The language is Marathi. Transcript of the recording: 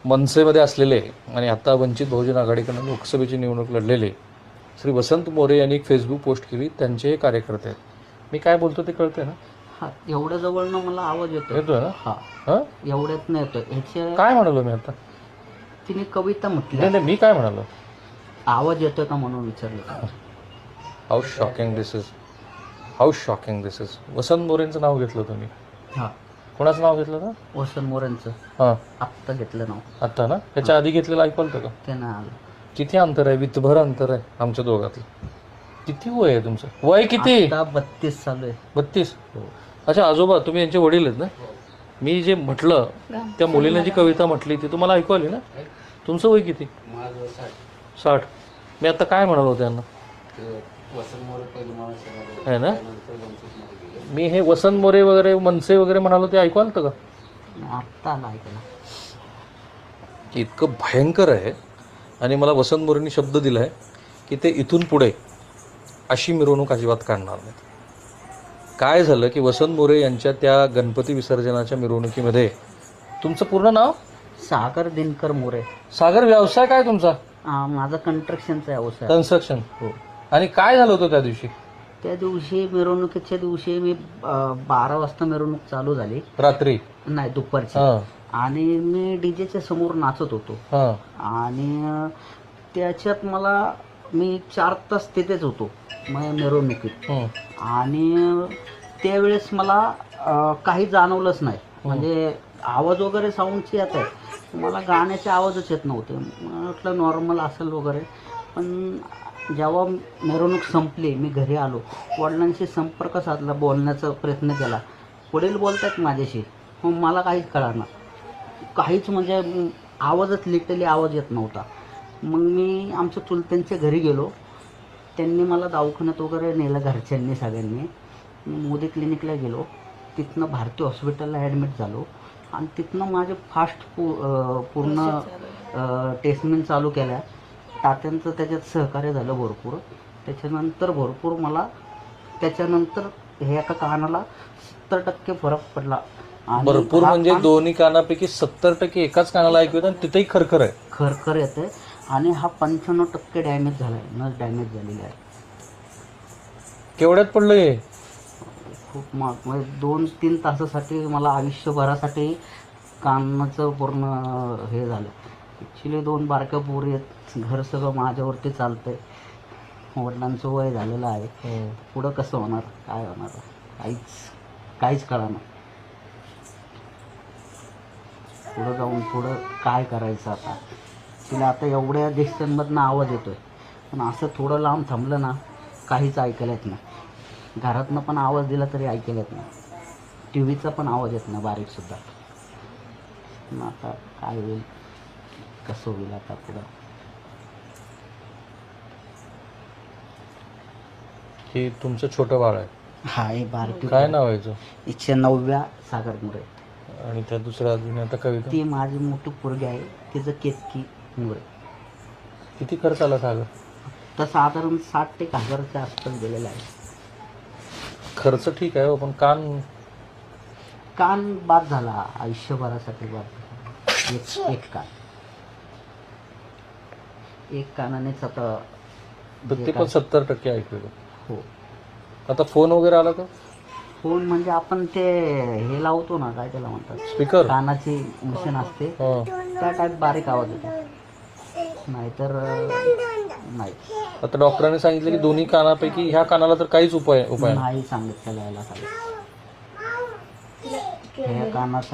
मनसेमध्ये असलेले आणि आता वंचित बहुजन आघाडीकडून लोकसभेची निवडणूक लढलेले श्री वसंत मोरे यांनी एक फेसबुक पोस्ट केली. त्यांचे हे कार्यकर्ते आहेत. मी काय बोलतो ते कळते ना? हा, एवढ्या जवळनं मला आवाज येतो. येतोय ना? हा, हां, एवढ्यात नाही येतोय. ह्याच्या काय म्हणालो मी आता? तिने कविता म्हटली. नाही नाही, मी काय म्हणालो? आवाज येतोय का म्हणून विचारलं. How shocking this is, how shocking this is. Vasant मोरेंचं नाव घेतलं तुम्ही. हा, कोणाचं नाव घेतलं ना? वसंत मोरेंचं हां, आत्ता घेतलं नाव. आत्ता ना? त्याच्या आधी घेतलेलं ऐकलं होतं का? ते नाही आलं. किती अंतर आहे? वितभर अंतर आहे आमच्या दोघातलं. किती वय आहे तुमचं? वय किती? आता 32 चालू आहे. 32. अच्छा, आजोबा तुम्ही यांचे वडील आहेत ना? मी जे म्हटलं त्या मुलीने जी कविता म्हटली ती तुम्हाला ऐकू आली ना? तुमचं वय किती? 60. मी आता काय म्हणालो त्यांना आहे ना? मी हे वसंत मोरे वगैरे मनसे वगैरे म्हणालो ते ऐकू आलं का? आत्ता आला ऐकायला. इतकं भयंकर आहे. आणि मला वसंत मोरेंनी शब्द दिला आहे की ते इथून पुढे अशी मिरवणूक अजिबात काढणार नाहीत. काय झालं की वसंत मोरे यांच्या त्या गणपती विसर्जनाच्या मिरवणुकीमध्ये तुमचं पूर्ण नाव? सागर दिनकर मोरे. सागर, व्यवसाय काय तुमचा? माझा कंस्ट्रक्शनचा व्यवसाय. कन्स्ट्रक्शन. हो. आणि काय झालं होतं त्या दिवशी? त्या दिवशी मिरवणुकीच्या दिवशी मी 12 वाजता मिरवणूक चालू झाली. रात्री? नाही, दुपारची. हां आणि मी डीजेच्या समोर नाचत होतो. हां आणि त्याच्यात मी 4 तास तिथेच होतो मिरवणुकीत. आणि त्यावेळेस मला काही जाणवलंच नाही. म्हणजे आवाज वगैरे साऊंडची येत आहे, मला गाण्याचे आवाजच येत नव्हते. म्हटलं नॉर्मल असेल वगैरे. पण जेव्हा मिरवणूक संपली, मी घरी आलो, वडिलांशी संपर्क साधला, बोलण्याचा प्रयत्न केला. वडील बोलत आहेत माझ्याशी, मग मला काहीच कळणार, काहीच म्हणजे आवाजच लिटरली आवाज येत नव्हता. मग मी आमच्या चुलत्यांच्या घरी गेलो. त्यांनी मला दवाखान्यात वगैरे नेलं, घरच्यांनी सगळ्यांनी. मोदी क्लिनिकला गेलो, तिथनं भारती हॉस्पिटलला ॲडमिट झालो. आणि तिथनं माझे फास्ट पूर्ण टेस्टमेंट चालू केल्या. तात्यांचं त्याच्यात सहकार्य झालं भरपूर. त्याच्यानंतर भरपूर मला त्याच्यानंतर हे एका कानाला 70% फरक पडला. भरपूर म्हणजे दोन्ही कानापैकी 70% एकाच कानाला ऐकू येतं आणि तिथेही खरखर आहे. खरखर येते. आणि हा 95% डॅमेज झाला आहे, नस डॅमेज झालेली आहे. केवढ्यात पडलं हे? खूप म्हणजे 2-3 तासासाठी मला आयुष्यभरासाठी कानाचं पूर्ण हे झालं. ॲक्च्युली 2 बारक्या पोरी आहेत, घर सगळं माझ्यावरती चालतं आहे. वडिलांचं वय झालेलं आहे. पुढं कसं होणार, काय होणार, काहीच कळणार. पुढं जाऊन पुढं काय करायचं आता. तिला आता एवढ्या डिस्टन्समधनं आवाज येतो आहे, पण असं थोडं लांब थांबलं ना, काहीच ऐकायला येत नाही. घरातनं पण आवाज दिला तरी ऐकायला येत नाही. टी व्हीचा पण आवाज येत नाही, बारीकसुद्धा. मग आता काय होईल, कसं होईल आता पुढं. हे तुमचं छोटं बाळ आहे? हा, हे बारकी. काय नाव आहे याचं? इच्छा 9व्या सागर मोरे. आणि त्या दुसऱ्या अजून आता कविता? ती माझी मोठी पोरगी आहे, तिचं केतकी मोरे. किती खर्च आला सागर? तर साधारण 60 ते 1000च्या आसपास गेलेला आहे. खर्च ठीक आहे, पण कान बाद झाला, आयुष्यभरासाठी बाद झाला. एक कानानेच आता ते पण 70% ऐकू येतं. हो. आता फोन वगैरे आला का? फोन म्हणजे आपण ते हे लावतो ना, काय त्याला म्हणतात, स्पीकर, कानाची मशीन असते, त्या टाईप बारीक आवाज येतो. नाहीतर नाही. आता डॉक्टरांनी सांगितलं की दोन्ही कानापैकी ह्या कानाला तर काहीच उपाय नाही सांगितलं, यायला सांगितलं. ह्या कानाचा